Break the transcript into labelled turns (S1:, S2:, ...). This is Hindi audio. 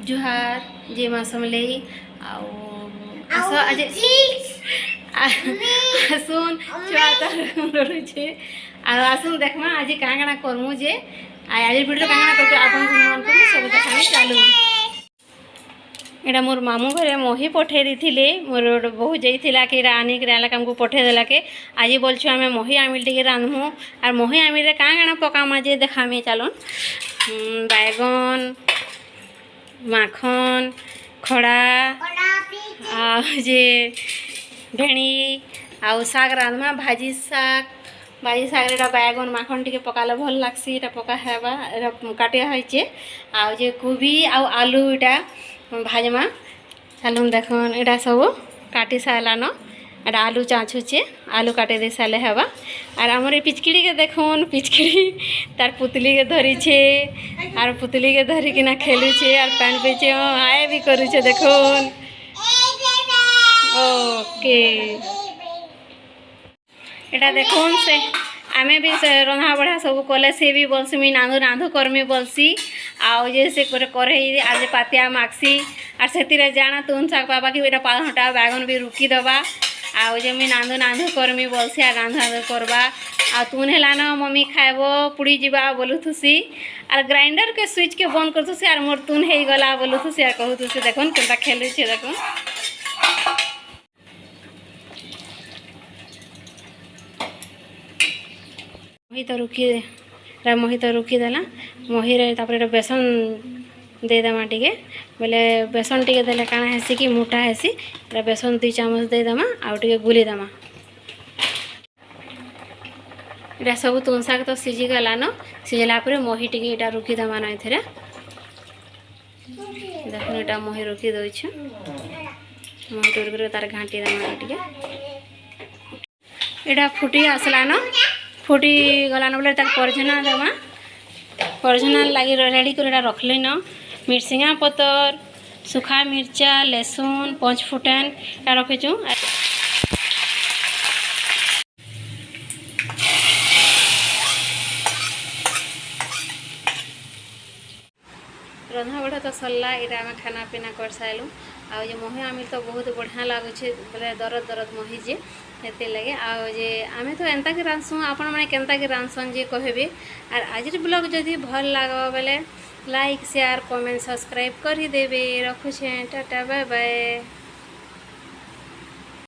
S1: जुहार जे माँ समलेई आउ आस आज आसुन छुआ तरुचे आसुन देखमा आज काँ काँ करमु जे आज वीडियो काँ काँ करके आपन मन को सब देखा चालू। एटा मोर मामू घरे मही पठे दी मोर बहु जाइला कि आनिक आमको पठेदेला के आज बोलछु आम मही आमिल टे रांधमु और मही आमिल काँ काँ पकामा जे देखामी चलन बैगन माखन खड़ा जे भेणी आउ साग रांधमा भाजी साग रे बैगन माखन टिके पकाले भल लागसी एटा पका हेबा एटा काटिया होइचे आउ जे कोबी आउ आलू एटा भाजमा चलुन देखन एटा सब काटी सारलान एटा आलू चाँचुचे आलू काटे दे सारे हेबा और आमर पिचकिड़ी के देखुन पिचकिड़ी तार पुतली के धरी छे और पुतली के धरी किना खेलुचे और पैन पेचे आए भी करुचे देखुन ओके एटा देखुन से आमे भी से रंधा बढ़ा सब कले से भी बोलसी मुई नांदू नांदू करमी बोलसी आउ जे से करे आज पातिया मागसी और से जाना तुन साग पापा कि एटा पाल हटा बैगन भी रुकी दबा आउ जे मुई नांदू नांदू करमी बोलसी आ रांधा करबा आ तुन हेला न मम्मी खाइबो पुड़ी जीवा बोलुथुसी और ग्राइंडर के स्विच के बंद करथुसी और मोर तुन हे गला बोलुथुसी और कहूथुसी देखुन केनता खेलुछे देखुन मही तो रुकी देला मही रे तापर बेसन दे देमा टिके बोले बेसन टिके देले काना हेसी कि मोटा हेसी बेसन 2 चामच दे देमा आउ टिके गुली देमा एटा सब तुन साग तो सिझी गला न सिझला पर मही टिके एटा रुकी देमा न एथरे देखुन एटा मही रुकी दोइछ मही टुर तार घाटी देमा टिके एटा फुटी आसला न फुटी गलान बोले परझना देमा परझना लगी रेडी कर रखले न मिर्सिंगा पतर सुखा मिर्चा लहसुन 5 फुटन रखीचु रंधा बढ़ा तो सरला यहाँ आम खाना पीना कर सारूँ आउ जे मही आमिल तो बहुत बढ़िया लगुचे बोले दरद दरद मही जे हेते लगे आउ जे आमे तो एंता के रांधसुँ आपण मैंने केनता के रांधसन जे कहबे और आज ब्लॉग जदि भल लगवा बेले लाइक शेयर कमेंट सब्सक्राइब कर देवे रखुछे टाटा बाय बाय।